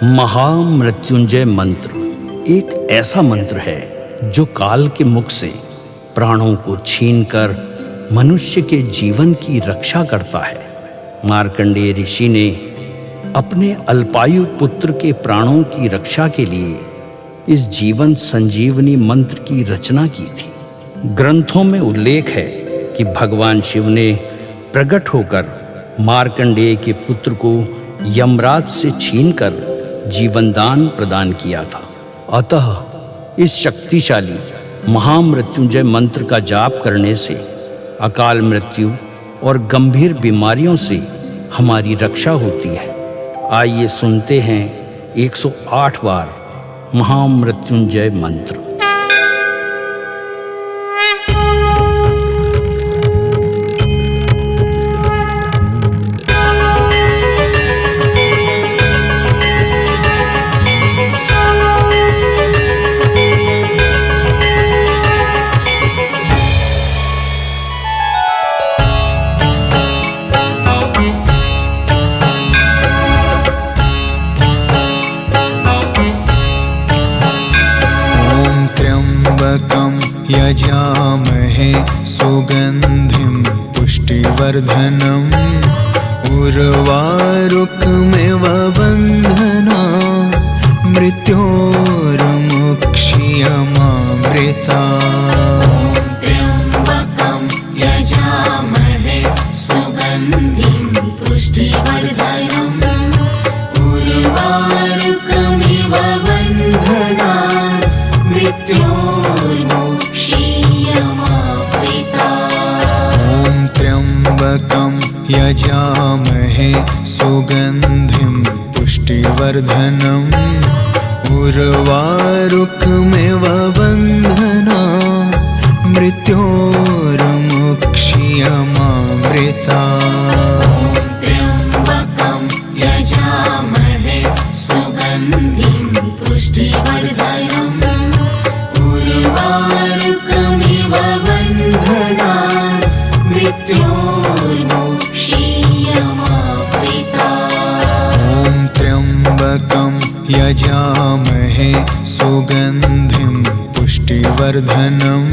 महामृत्युंजय मंत्र एक ऐसा मंत्र है जो काल के मुख से प्राणों को छीनकर मनुष्य के जीवन की रक्षा करता है। मार्कंडेय ऋषि ने अपने अल्पायु पुत्र के प्राणों की रक्षा के लिए इस जीवन संजीवनी मंत्र की रचना की थी। ग्रंथों में उल्लेख है कि भगवान शिव ने प्रकट होकर मार्कंडेय के पुत्र को यमराज से छीनकर जीवनदान प्रदान किया था। अतः इस शक्तिशाली महामृत्युंजय मंत्र का जाप करने से अकाल मृत्यु और गंभीर बीमारियों से हमारी रक्षा होती है। आइए सुनते हैं 108 बार महामृत्युंजय मंत्र। यजामहे सुगंधिं पुष्टिवर्धनम् उर्वारुकमिव बन्धना मृत्योर्मुक्षीयमामृता। त्र्यम्बकं यजामहे सुगन्धिं पुष्टिवर्धनम् उर्वारुकमिव बन्धना त्र्यम्बकं यजामहे सुगन्धिं पुष्टिवर्धनम् उर्वारुकमिव बन्धना मृत्योर्मुक्षीयमामृता। त्र्यम्बकं यजामहे सुगन्धिं पुष्टिवर्धनम् उर्वारुकमिव बन्धना मृत्योर्मुक्षीयमामृता। त्र्यम्बकं यजामहे सुगन्धिं पुष्टिवर्धनम्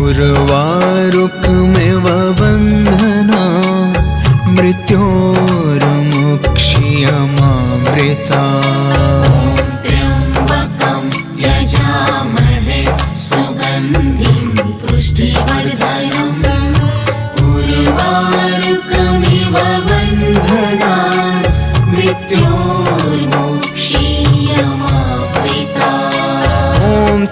उर्वारुकमिव बन्धना मृत्योर्मुक्षीयमामृता। त्र्यम्बकं यजामहे सुगन्धिं पुष्टिवर्धनम् उर्वारुकमिव बन्धना मृत्योर्मुक्षीयमामृता।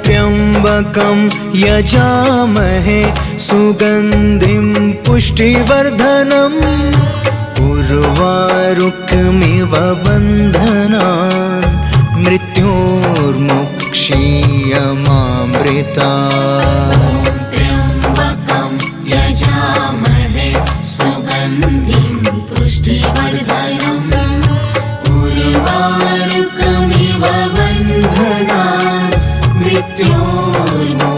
त्र्यम्बकं यजामहे सुगन्धिं पुष्टिवर्धनम् उर्वारुकमिव बन्धना मृत्योर्मुक्षीयमामृता। त्र्यम्बकं यजामहे सुगन्धिं पुष्टिवर्धनम् उर्वारुकमिव बन्धना मृत्योर्मुक्षीयमामृता।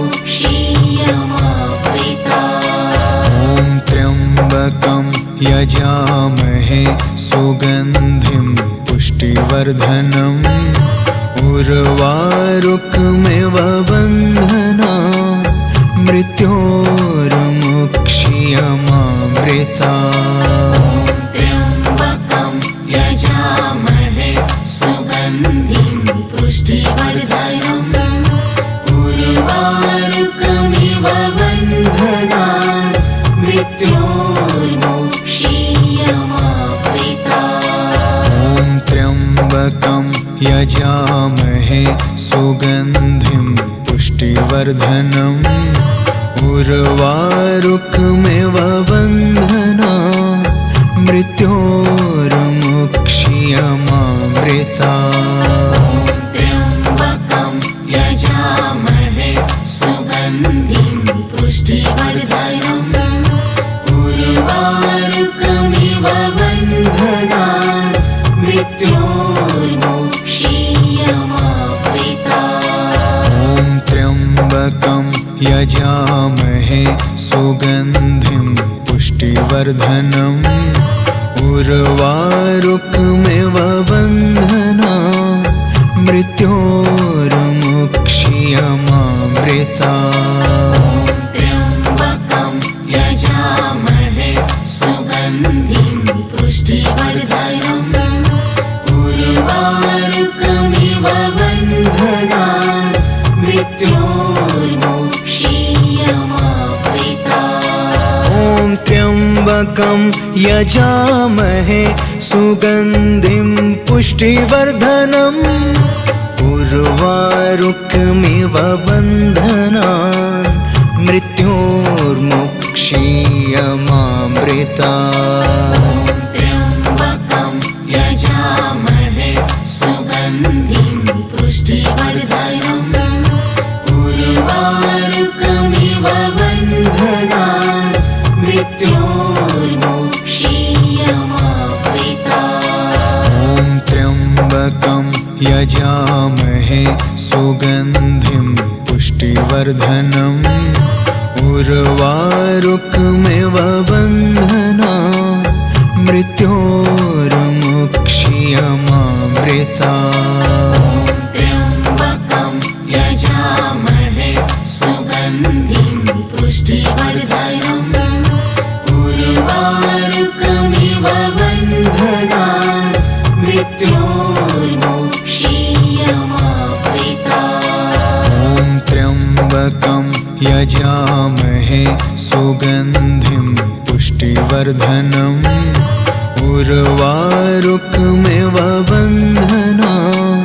त्र्यम्बकं यजामहे सुगन्धिं पुष्टिवर्धनम् उर्वारुकमिव बन्धना मृत्योर्मुक्षीयमामृता। त्र्यम्बकं यजामहे सुगन्धिं पुष्टिवर्धनम् उर्वारुकमिव बन्धना मृत्योर्मुक्षीयमामृता। त्र्यम्बकं यजामहे सुगन्धिं पुष्टिवर्धनम् उर्वारुकमिव बन्धना मृत्योर्मुक्षीयमामृता। त्र्यम्बकं यजामहे सुगन्धिं पुष्टिवर्धनम् उर्वारुकमिव बन्धना मृत्योर्मुक्षीयमामृता। त्र्यम्बकं यजामहे सुगन्धिं पुष्टिवर्धनम् उर्वारुकमिव बन्धना मृत्योर्मुक्षीयमामृता त्र्यम्बकं यजामहे सुगन्धिं पुष्टिवर्धनम् उर्वारुकमिव बन्धनान् मृत्योर्मुक्षीयमामृता ॐ त्र्यम्बकं यजामहे सुगन्धिं पुष्टिवर्धनम् उर्वारुकमिव बन्धनान् मृत्योर्मुक्षीयमामृता त्र्यम्बकं यजामहे सुगन्धिं पुष्टिवर्धनम् उर्वारुकमिव बन्धनान् मृत्योर्मुक्षीयमामृता ॐ त्र्यम्बकं यजामहे सुगन्धिं पुष्टिवर्धनम् उर्वारुकमिव बन्धनान् मृत्योर्मुक्षीयमामृता त्र्यम्बकं यजामहे सुगन्धिं पुष्टिवर्धनम् उर्वारुकमिव बन्धनान् मृत्योर्मुक्षीयमामृता ॐ त्र्यम्बकं यजामहे सुगन्धिं पुष्टिवर्धनम् उर्वारुकमिव बन्धनान्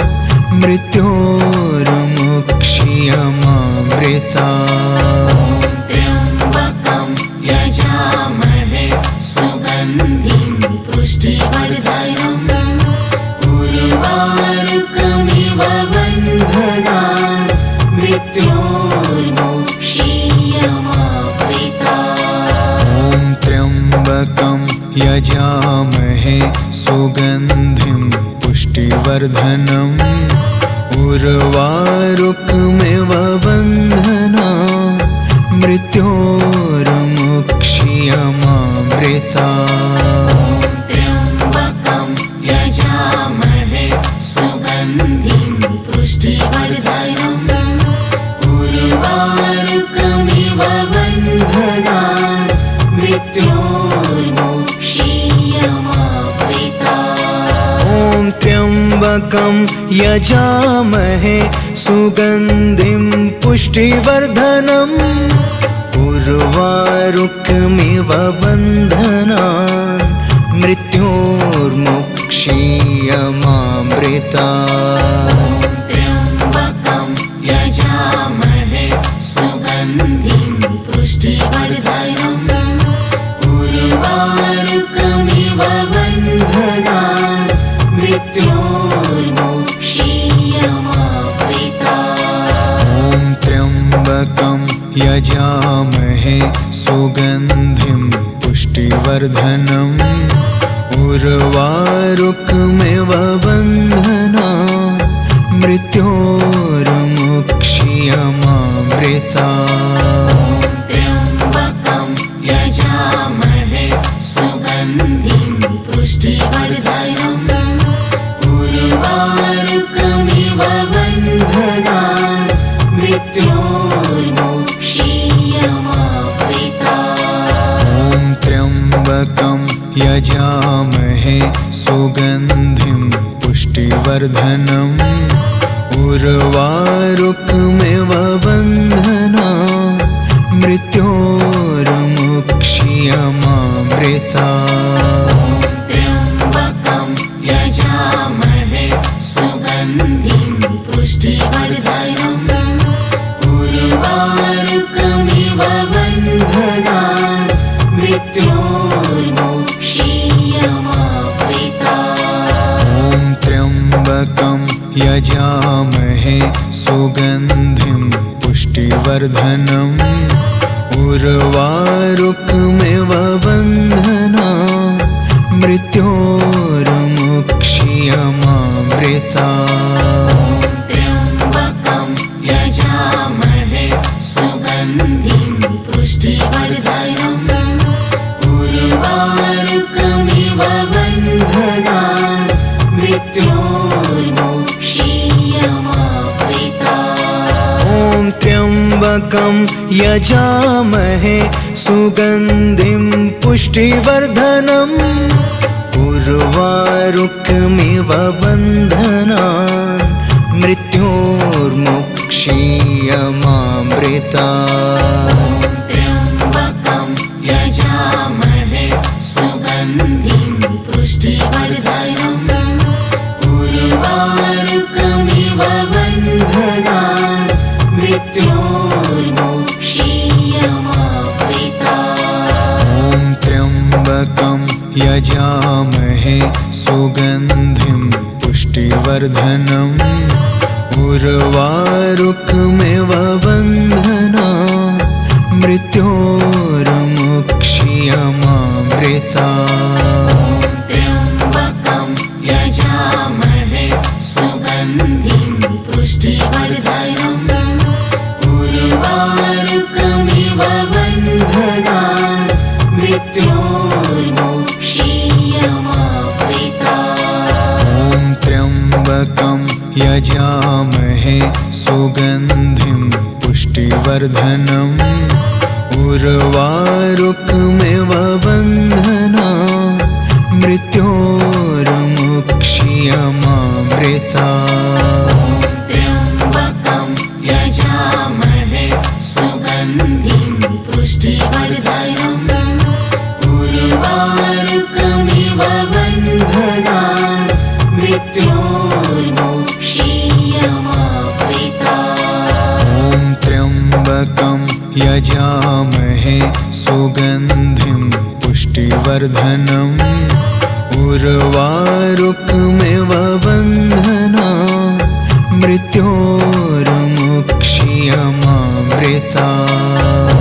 मृत्योर्मुक्षीयमामृता त्र्यम्बकं यजामहे सुगन्धिं पुष्टिवर्धनम् उर्वारुकमिव बन्धनान् मृत्योर्मुक्षीयमामृता ॐ त्र्यम्बकं यजामहे सुगन्धिं पुष्टिवर्धनम् उर्वारुकमिव बन्धनान् मृत्योर्मुक्षीयमामृता त्र्यम्बकं यजामहे सुगन्धिं पुष्टिवर्धनम् उर्वारुकमिव बन्धनान् मृत्योर्मुक्षीयमामृता ॐ त्र्यम्बकं यजामहे सुगन्धिं पुष्टिवर्धनम् उर्वारुकमिव बन्धनान् मृत्योर्मुक्षीयमामृता त्र्यम्बकं यजामहे सुगन्धिं पुष्टिवर्धनम् उर्वारुकमिव बन्धनान् मृत्योर्मुक्षीयमामृता ॐ त्र्यम्बकं यजामहे सुगन्धिं पुष्टिवर्धनम् उर्वारुकमिव बन्धनान् मृत्योर्मुक्षीयमामृता त्र्यम्बकं यजामहे सुगन्धिं पुष्टिवर्धनम् उर्वारुकमिव बन्धनान् मृत्योर्मुक्षीयमामृता ॐ त्र्यम्बकं यजामहे सुगन्धिं पुष्टिवर्धनम् उर्वारुकमिव बन्धनान् मृत्योर्मुक्षीयमामृता त्र्यम्बकं यजामहे सुगन्धिं पुष्टिवर्धनम् उर्वारुकमिव बन्धनान् मृत्योर्मुक्षीयमामृता ॐ त्र्यम्बकं यजामहे सुगन्धिं पुष्टिवर्धनम् उर्वारुकमिव बन्धनान् मृत्योर्मुक्षीयमामृता त्र्यम्बकं यजामहे सुगन्धिं पुष्टिवर्धनम् उर्वारुकमिव त्र्यम्बकं यजामहे सुगन्धिं पुष्टिवर्धनम् उर्वारुकमिव बन्धनान् मृत्योर्मुक्षीयमामृतात्। त्र्यम्बकं यजामहे सुगन्धिं पुष्टिवर्धनम् उर्वारुकमिव बन्धनान् मृत्योर्मुक्षीयमामृतात्। ॐ त्र्यम्बकं यजामहे सुगन्धिं पुष्टिवर्धनम् उर्वारुकमिव बन्धनान् मृत्योर्मुक्षीयमामृतात्। त्र्यम्बकं यजामहे सुगन्धिं पुष्टिवर्धनम् उर्वारुकमिव बन्धनान् मृत्योर्मुक्षीयमामृतात्। ॐ त्र्यम्बकं यजामहे सुगन्धिं पुष्टिवर्धनम् उर्वारुकमिव बन्धनान् मृत्योर्मुक्षीयमामृतात्। त्र्यम्बकं यजामहे सुगन्धिं पुष्टिवर्धनम् उर्वारुकमिव बन्धनान् मृत्योर्मुक्षीयमामृतात्। ॐ त्र्यम्बकं यजामहे सुगन्धिं पुष्टिवर्धनम् उर्वारुकमिव बन्धनान् मृत्योर्मुक्षीयमामृतात्।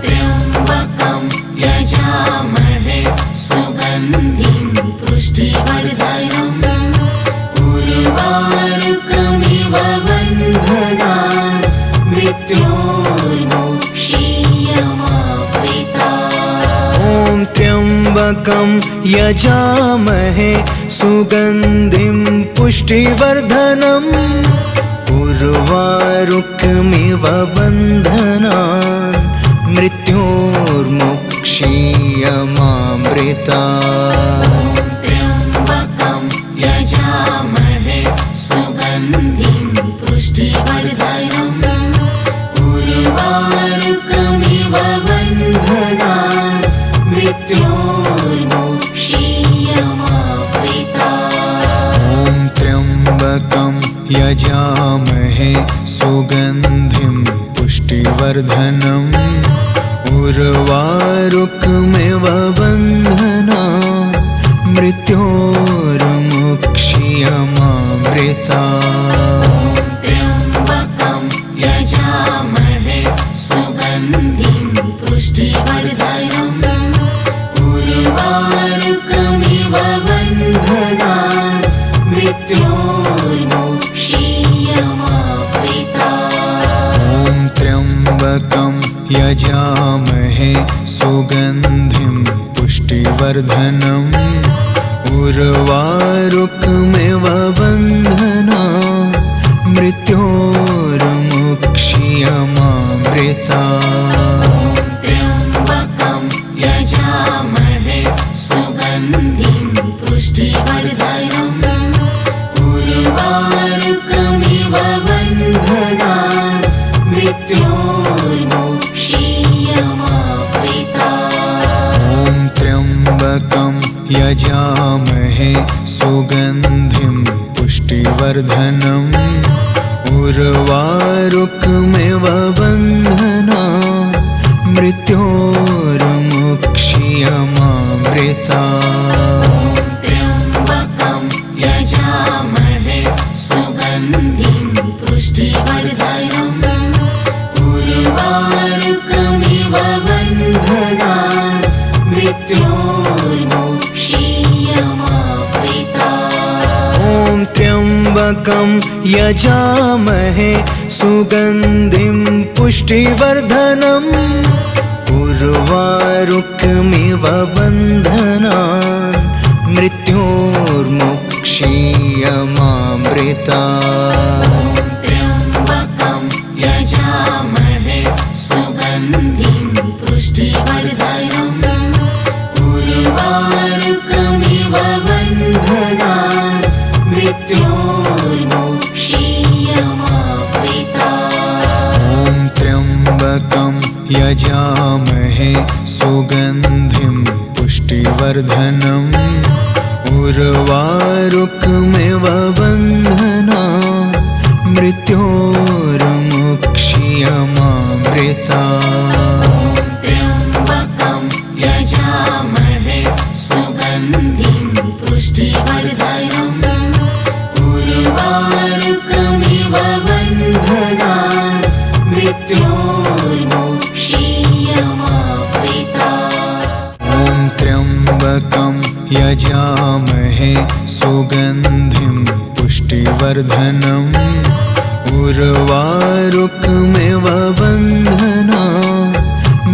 त्र्यम्बकं यजामहे सुगन्धिं पुष्टिवर्धनम् उर्वारुकमिव बन्धनान् मृत्योर्मुक्षीयमामृतात्। ॐ त्र्यम्बकं यजामहे सुगन्धिं पुष्टिवर्धनम् उर्वारुकमिव बन्धनान् मृत्योर्मुक्षीयमामृतात्। त्र्यम्बकं यजामहे सुगन्धिं पुष्टिवर्धनम् उर्वारुकमिव बन्धनान् मृत्योर्मुक्षीयमामृतात्। ॐ त्र्यम्बकं यजामहे सुगन्धिं पुष्टिवर्धनम् उर्वारुकमिव बन्धनान् मृत्योर्मुक्षीयमामृतात्। त्र्यम्बकं यजामहे सुगन्धिं पुष्टिवर्धनम् उर्वारुकमिव बन्धनान् मृत्योर्मुक्षीयमामृतात्। ॐ त्र्यम्बकं यजामहे सुगन्धिं पुष्टिवर्धनम् उर्वारुकमिव बन्धनान् मृत्योर्मुक्षीयमामृतात्। त्र्यम्बकं यजामहे सुगन्धिं पुष्टिवर्धनम् उर्वारुकमिव बन्धनान् मृत्योर्मुक्षीयमामृतात्। ॐ त्र्यम्बकं यजामहे सुगन्धिं पुष्टिवर्धनम् उर्वारुकमिव बन्धनान् मृत्योर्मुक्षीयमामृतात्। त्र्यम्बकं यजामहे सुगन्धिं पुष्टिवर्धनम् उर्वारुकमिव बन्धनान् मृत्योर्मुक्षीयमामृतात्। ॐ त्र्यम्बकं यजामहे सुगन्धिं पुष्टिवर्धनम् उर्वारुकमिव बन्धनान् मृत्योर्मुक्षीयमामृतात्। त्र्यम्बकं यजामहे यजामहे सुगन्धिं पुष्टिवर्धनम् उर्वारुकमिव बन्धनान् मृत्योर्मुक्ष्यमामृतात्। त्र्यम्बकं यजामहे सुगन्धिं पुष्टिवर्धनम् उर्वारुकमिव बन्धनान् मृत्योर्मुक्ष्यमामृतात्। ॐ त्र्यम्बकं यजामहे सुगन्धिं पुष्टिवर्धनम् उर्वारुकमिव बन्धनान्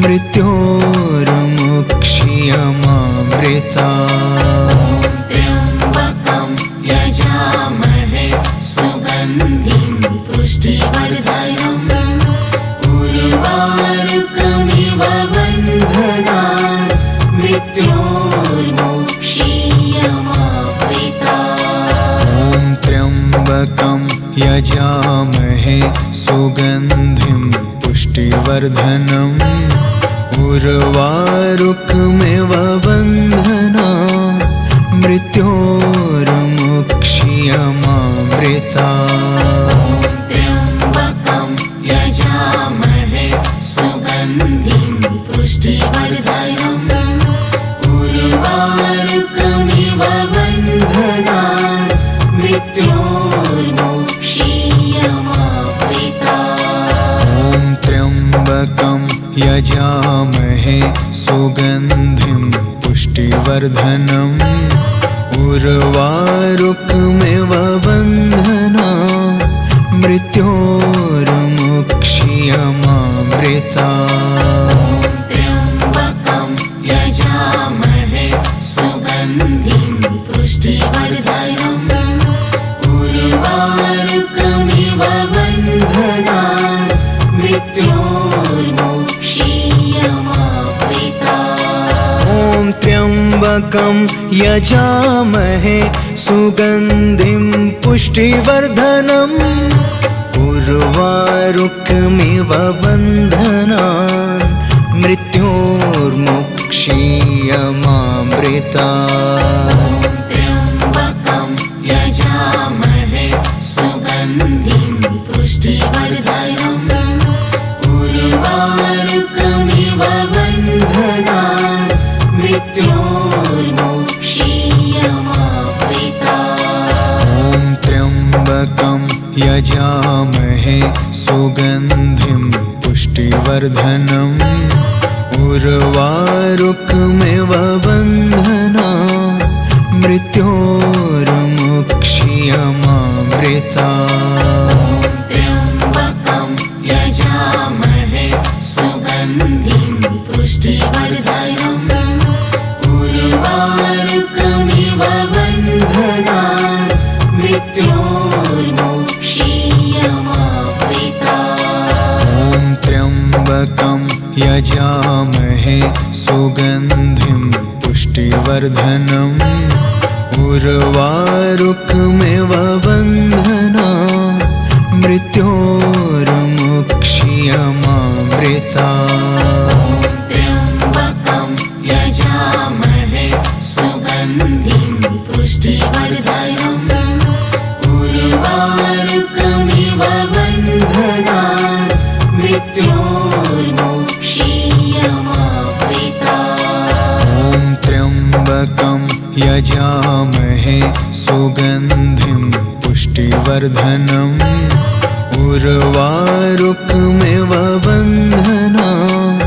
मृत्योर्मुक्ष्यमामृतात्। त्र्यम्बकं यजामहे सुगन्धिं पुष्टिवर्धनम् उर्वारुकमिव बन्धनान् मृत्योर्मुक्ष्यमामृतात्। ॐ त्र्यम्बकं यजामहे सुगन्धिं पुष्टिवर्धनम् उर्वारुकमिव बन्धनान् मृत्योर्मुक्ष्यमामृतात्। त्र्यम्बकं यजामहे सुगन्धिं पुष्टिवर्धनम् उर्वारुकमिव बन्धनान् मृत्योर्मुक्ष्यमामृतात्। ॐ त्र्यम्बकं यजामहे सुगन्धिं पुष्टिवर्धनम् उर्वारुकमिव बन्धनान् मृत्योर्मुक्ष्यमामृतात्। त्र्यम्बकं यजामहे सुगन्धिं पुष्टिवर्धनम् उर्वारुकमिव बन्धनान् मृत्योर्मुक्ष्यमामृतात्। ॐ त्र्यम्बकं यजामहे सुगन्धिं पुष्टिवर्धनम् उर्वारुकमिव बन्धनान् मृत्योर्मुक्ष्यमामृतात्। त्र्यम्बकं यजामहे सुगन्धिं पुष्टिवर्धनम् उर्वारुकमिव बन्धनान् मृत्योर्मुक्ष्यमामृतात्। ॐ त्र्यम्बकं यजामहे सुगन्धिं पुष्टिवर्धनम् उर्वारुकमिव बन्धनान् मृत्योर्मुक्ष्यमामृतात्। त्र्यम्बकं यजामहे सुगन्धिं पुष्टिवर्धनम् उर्वारुकमिव बन्धनान् मृत्योर्मुक्ष्यमामृतात्। ॐ त्र्यम्बकं यजामहे सुगन्धिं पुष्टिवर्धनम् उर्वारुकमिव बन्धनान् मृत्योर्मुक्ष्यमामृतात्। त्र्यम्बकं यजामहे सुगन्धिं पुष्टिवर्धनम् उर्वारुकमिव बन्धनान् मृत्योर्मुक्ष्यमामृतात्। ॐ त्र्यम्बकं यजामहे सुगन्धिं पुष्टिवर्धनम् उर्वारुकमिव बन्धनान्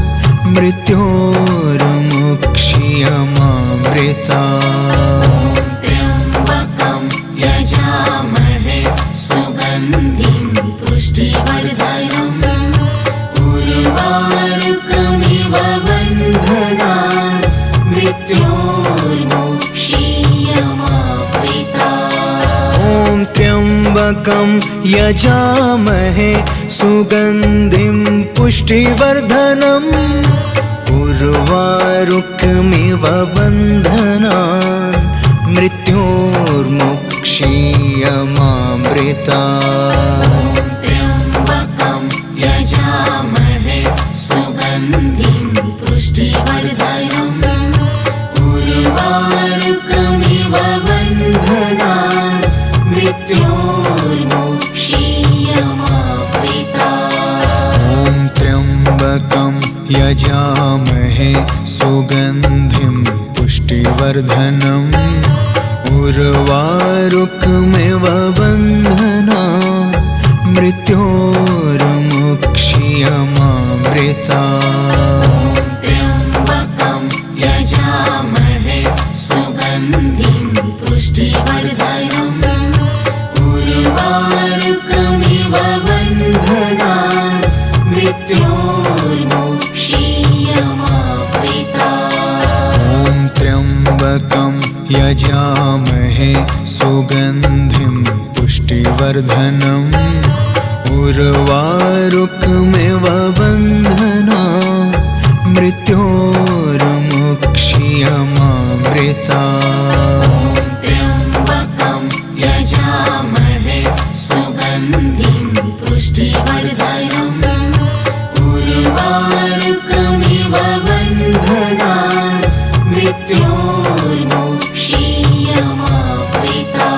मृत्योर्मुक्ष्यमामृतात्। त्र्यम्बकं यजामहे सुगन्धिं पुष्टिवर्धनम् उर्वारुकमिव बन्धनान् मृत्योर्मुक्ष्यमामृतात्। ॐ त्र्यम्बकं यजामहे सुगन्धिं पुष्टिवर्धनम् उर्वारुकमिव बन्धनान् मृत्योर्मुक्ष्यमामृतात्। त्र्यम्बकं यजामहे सुगन्धिं यजामहे सुगन्धिं पुष्टिवर्धनम् उर्वारुकमिव बन्धनान् मृत्योर्मुक्षीयमामृता त्र्यम्बकं यजामहे सुगन्धिं पुष्टिवर्धनम् उर्वारुकमिव बन्धनान् मृत्योर्मुक्षीयमामृता त्र्यम्बकं यजामहे सुगन्धिं पुष्टिवर्धनम् उर्वारुकमिव बन्धनान् मृत्योर्मुक्षीयमामृता त्र्यम्बकं यजामहे सुगन्धिं पुष्टिवर्धनम् उर्वारुकमिव बन्धनान् मृत्योर्मुक्षीयमामृता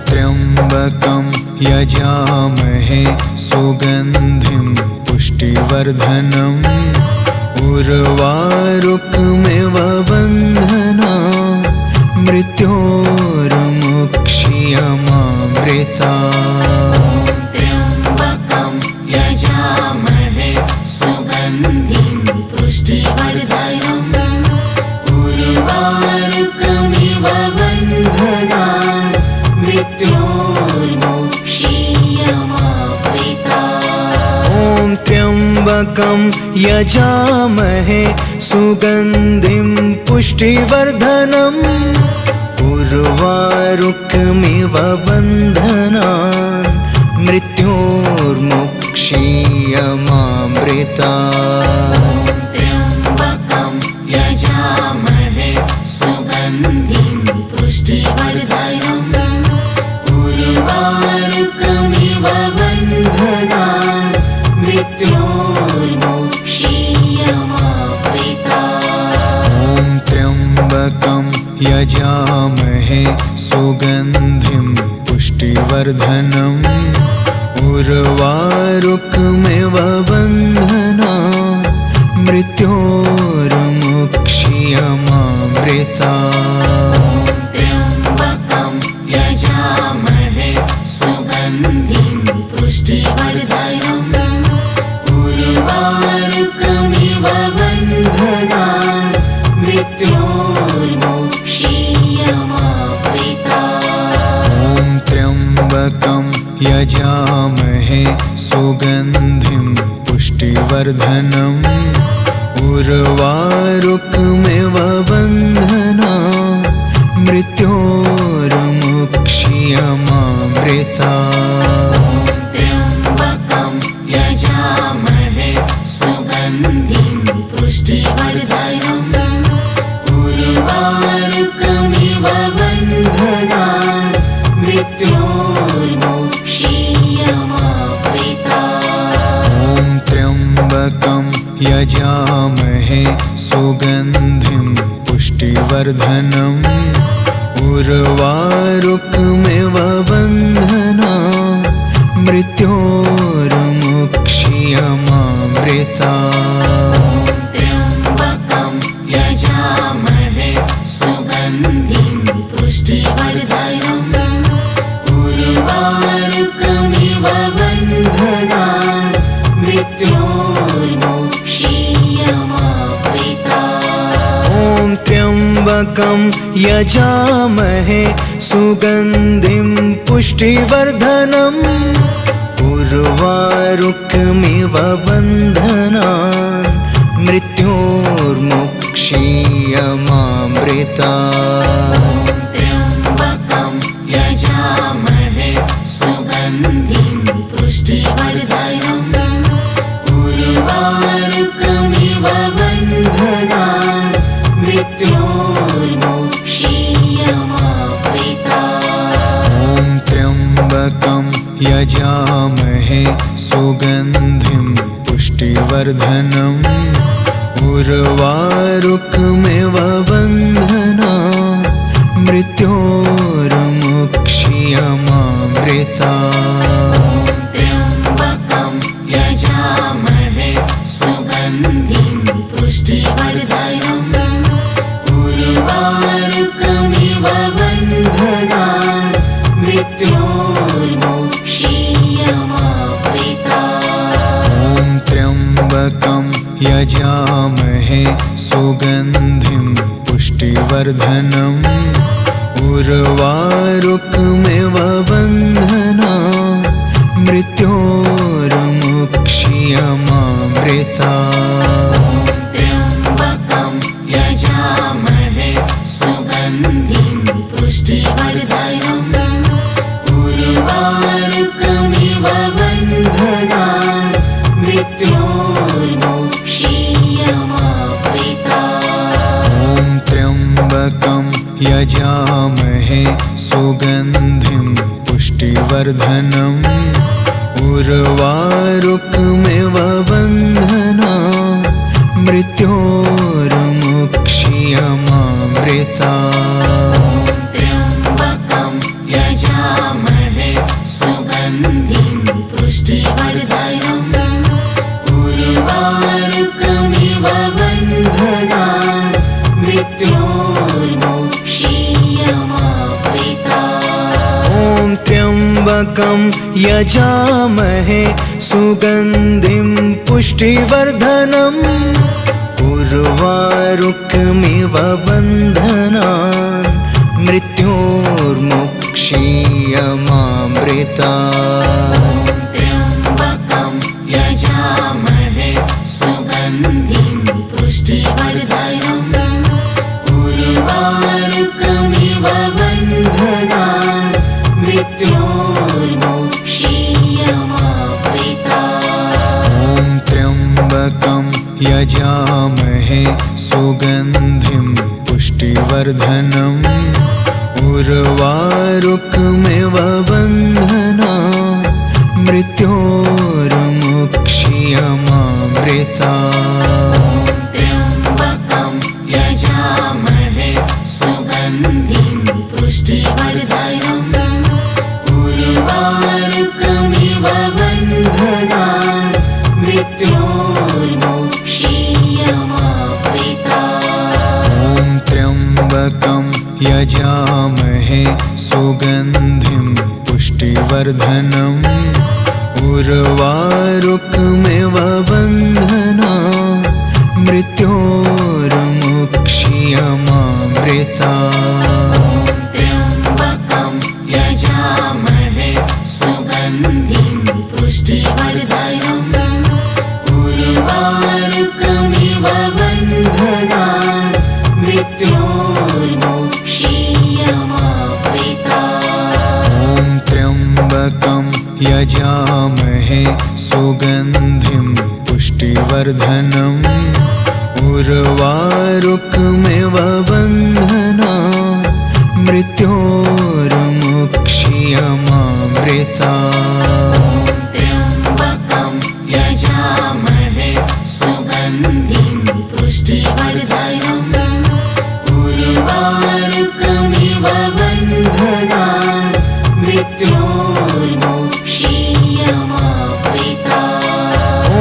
त्र्यम्बकं यजामहे सुगन्धिं पुष्टिवर्धनम् उर्वारुकमिव बन्धनान् मृत्योर्मुक्षीयमामृता त्र्यम्बकं यजामहे सुगन्धिं पुष्टिवर्धनम् उर्वारुकमिव बन्धनान् मृत्योर्मुक्षीयमामृता त्र्यम्बकं यजामहे सुगन्धिं पुष्टिवर्धनम् उर्वारुकमिव बन्धनान् मृत्योर्मुक्षीयमामृता त्र्यम्बकं यजामहे सुगन्धिं पुष्टिवर्धनम् उर्वारुकमिव बन्धनान् मृत्योर्मुक्षीयमामृता त्र्यम्बकं यजामहे सुगन्धिं पुष्टिवर्धनम् उर्वारुकमिव बन्धनान् मृत्योर्मुक्षीयमामृता त्र्यम्बकं यजामहे सुगन्धिं पुष्टिवर्धनम् उर्वारुकमिव बन्धनान् मृत्योर्मुक्षीयमामृता त्र्यम्बकं यजामहे सुगन्धिं पुष्टिवर्धनम् उर्वारुकमिव बन्धनान् मृत्योर्मुक्षीयमामृता त्र्यम्बकं यजामहे सुगन्धिं पुष्टिवर्धनम् उर्वारुकमिव बन्धनान् मृत्योर्मुक्षीयमामृता त्र्यम्बकं यजामहे सुगन्धिं पुष्टिवर्धनम् उर्वारुकमिव बन्धनान् मृत्योर्मुक्षीयमामृता त्र्यम्बकं यजामहे सुगन्धिं पुष्टिवर्धनम् उर्वारुकमिव बन्धनान् मृत्योर्मुक्षीयमामृता त्र्यम्बकं यजामहे सुगन्धिं पुष्टिवर्धनम् उर्वारुकमिव बन्धनान् मृत्योर्मुक्षीयमामृता त्र्यम्बकं यजामहे सुगन्धिं पुष्टिवर्धनम् उर्वारुकमिव बन्धनान् मृत्योर्मुक्षीयमामृता त्र्यम्बकं यजामहे सुगन्धिं पुष्टिवर्धनम् उर्वारुकमिव बन्धनान् मृत्योर्मुक्षीयमामृता त्र्यम्बकं यजामहे सुगन्धिं मृत्योर्मोक्षीयमावृता। ॐ त्र्यम्बकं यजामहे सुगन्धिं पुष्टिवर्धनम् उर्वारुकमिव बन्धनान् मृत्योर्मुक्षीयमामृता। त्र्यम्बकं यजामहे सुगन्धिं पुष्टिवर्धनम् उर्वारुकमिव बन्धनान् मृत्योर्मुक्षीयमावृता। ॐ त्र्यम्बकं यजामहे सुगन्धिं पुष्टिवर्धनम् उर्वारुकमिव बन्धनान् मृत्योर्मुक्षीयमामृता। त्र्यम्बकं यजामहे सुगन्धिं पुष्टिवर्धनम् उर्वारुकमिव बन्धनान् मृत्योर्मुक्षीयमावृता। ॐ त्र्यम्बकं यजामहे सुगन्धिं पुष्टिवर्धनम् उर्वारुकमिव बन्धनान् मृत्योर्मुक्षीयमामृता। त्र्यम्बकं यजामहे सुगन्धिं पुष्टिवर्धनम् उर्वारुकमिव बन्धनान् मृत्योर्मुक्षीयमावृता। ॐ त्र्यम्बकं यजामहे सुगन्धिं पुष्टिवर्धनम् उर्वारुकमिव बन्धनान् मृत्योर्मुक्षीयमामृता। त्र्यम्बकं यजामहे सुगन्धिं पुष्टिवर्धनम् उर्वारुकमिव बन्धनान् मृत्योर्मुक्षीयमावृता। ॐ त्र्यम्बकं यजामहे सुगन्धिं पुष्टिवर्धनम् उर्वारुकमिव बन्धनान् मृत्योर्मुक्षीयमामृता। त्र्यम्बकं यजामहे सुगन्धिं पुष्टिवर्धनम् उर्वारुकमिव बन्धनान् मृत्योर्मुक्षीयमावृता। ॐ त्र्यम्बकं यजामहे सुगन्धिं पुष्टिवर्धनम् उर्वारुकमिव बन्धनान् मृत्योर्मुक्षीयमामृता। त्र्यम्बकं यजामहे सुगन्धिं पुष्टिवर्धनम् उर्वारुकमिव बन्धनान् मृत्योर्मुक्षीयमावृता। ॐ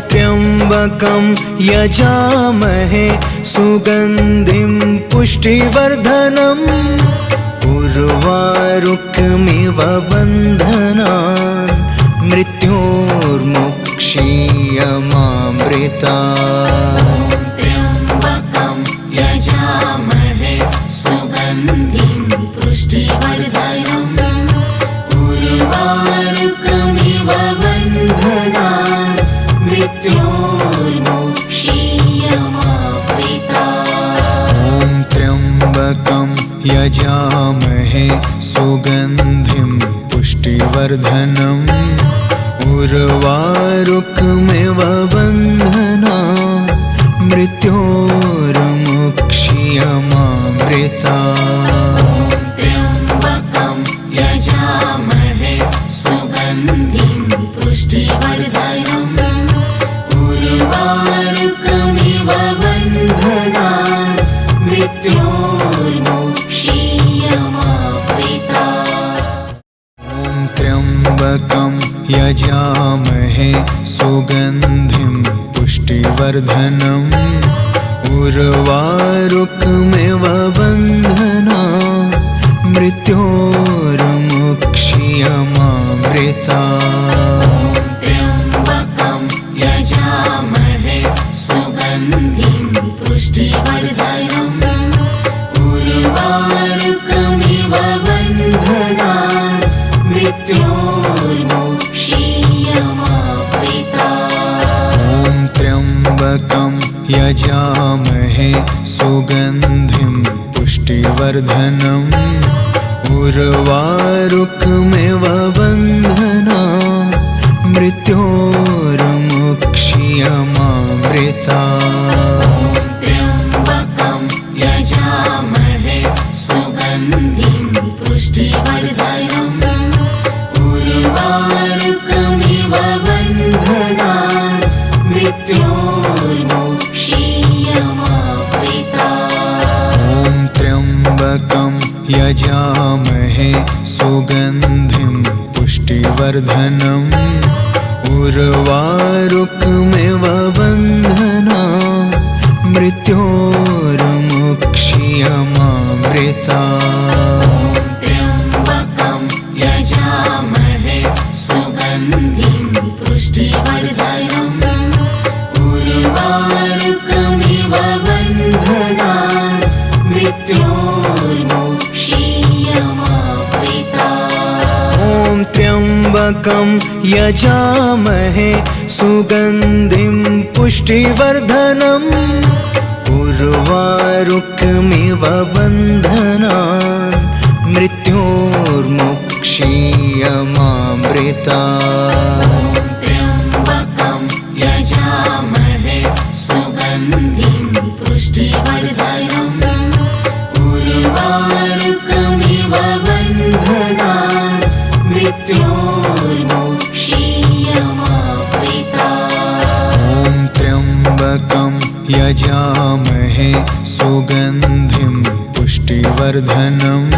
त्र्यम्बकं यजामहे सुगन्धिं पुष्टिवर्धनम् उर्वारुकमिव बन्धनान् मृत्योर्मुक्षीयमामृता। त्र्यम्बकं यजामहे सुगन्धिं पुष्टिवर्धनम् उर्वारुकमिव बन्धनान् मृत्योर्मुक्षीयमावृता। ॐ त्र्यम्बकं यजामहे सुगन्धिं पुष्टिवर्धनम् उर्वारुकमिव बन्धनान् मृत्योर्मुक्षीयमामृता। त्र्यम्बकं यजामहे सुगन्धिं पुष्टिवर्धनम् उर्वारुकमिव बन्धनान् मृत्योर्मुक्षीयमावृता। ॐ त्र्यम्बकं यजामहे सुगन्धिं पुष्टिवर्धनम् उर्वारुकमिव बन्धनान् मृत्योर्मुक्षीयमामृता। त्र्यम्बकं यजामहे सुगन्धिं पुष्टिवर्धनम् उर्वारुकमिव बन्धनान् मृत्योर्मुक्ष्यमामृतात्। त्र्यम्बकं यजामहे सुगन्धिं पुष्टिवर्धनम् उर्वारुकमिव बन्धनान् मृत्योर्मुक्ष्यमामृतात्। ॐ त्र्यम्बकं यजामहे सुगन्धिं पुष्टिवर्धनम् उर्वारुकमिव बन्धनान् मृत्योर्मुक्ष्यमामृतात्। त्र्यम्बकं यजामहे सुगन्धिं पुष्टिवर्धनम् उर्वारुकमिव बन्धनान् मृत्योर्मुक्ष्यमामृतात्। ॐ त्र्यम्बकं यजामहे सुगन्धिं पुष्टिवर्धनम् उर्वारुकमिव बन्धनान् मृत्योर्मुक्ष्यमामृतात्। त्र्यम्बकं यजामहे सुगन्धिं पुष्टिवर्धनम् उर्वारुकमिव बन्धनान् मृत्योर्मुक्ष्यमामृतात्। ॐ त्र्यम्बकं यजामहे सुगन्धिं पुष्टिवर्धनम्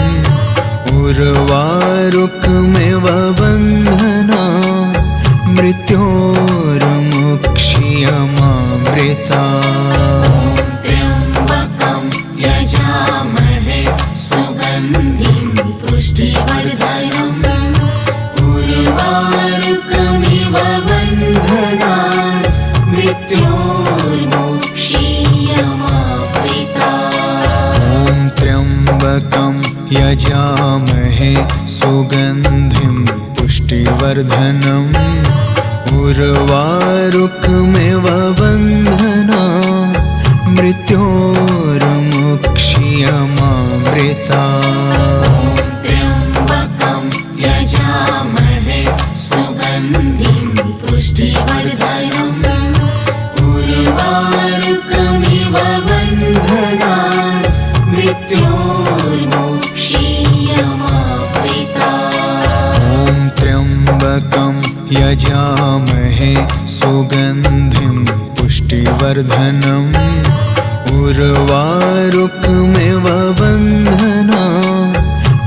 उर्वारुकमिव बन्धनान् मृत्योर्मुक्ष्यमामृतात्। त्र्यम्बकं यजामहे सुगन्धिं पुष्टिवर्धनम् उर्वारुकमिव बन्धनान् मृत्योर्मुक्ष्यमामृतात्। ॐ त्र्यम्बकं यजामहे सुगन्धिं पुष्टिवर्धनम् उर्वारुकमिव बन्धनान् मृत्योर्मुक्ष्यमामृतात्। त्र्यम्बकं यजामहे सुगन्धिं पुष्टिवर्धनम् उर्वारुकमिव बन्धनान् मृत्योर्मुक्ष्यमामृतात्। ॐ त्र्यम्बकं यजामहे सुगन्धिं पुष्टिवर्धनम् उर्वारुकमिव बन्धनान्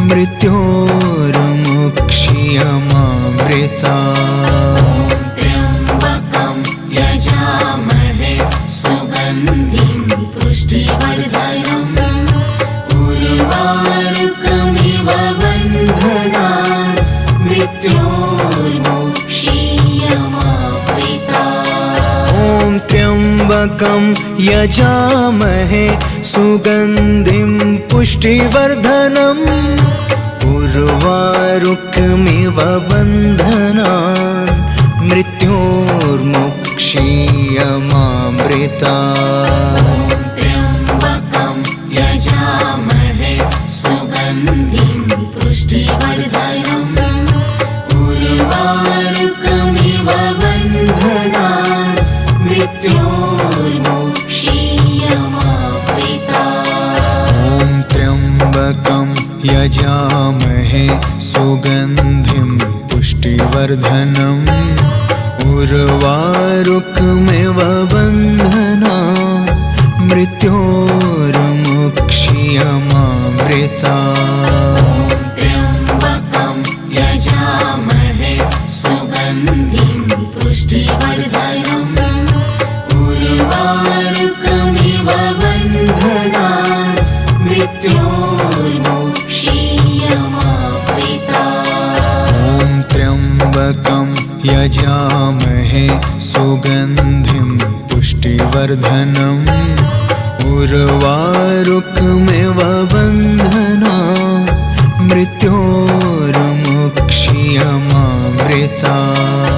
मृत्योर्मुक्ष्यमामृतात्। त्र्यम्बकं यजामहे सुगन्धिं पुष्टिवर्धनम् उर्वारुकमिव बन्धनान् मृत्योर्मुक्ष्यमामृतात्। ॐ त्र्यम्बकं यजामहे सुगन्धिं पुष्टिवर्धनम् उर्वारुकमिव बन्धनान् मृत्योर्मुक्ष्यमामृतात्। त्र्यम्बकं यजामहे सुगन्धिं पुष्टिवर्धनम् उर्वारुकमिव बन्धनान् मृत्योर्मुक्ष्यमामृतात्। ॐ त्र्यम्बकं यजामहे सुगन्धिं पुष्टिवर्धनम् उर्वारुकमिव बन्धनान् मृत्योर्मुक्ष्यमामृतात्। त्र्यम्बकं यजामहे सुगन्धिं पुष्टिवर्धनम् उर्वारुकमिव बन्धनान् मृत्योर्मुक्ष्यमामृतात्। ॐ त्र्यम्बकं यजामहे सुगन्धिं पुष्टिवर्धनम् उर्वारुकमिव बन्धनान् मृत्योर्मुक्ष्यमामृतात्। त्र्यम्बकं यजामहे सुगन्धिं पुष्टिवर्धनम् उर्वारुकमिव बन्धनान् मृत्योर्मुक्ष्यमामृतात्। ॐ त्र्यम्बकं यजामहे सुगन्धिं पुष्टिवर्धनम् उर्वारुकमिव बन्धनान् मृत्योर्मुक्ष्यमामृतात्।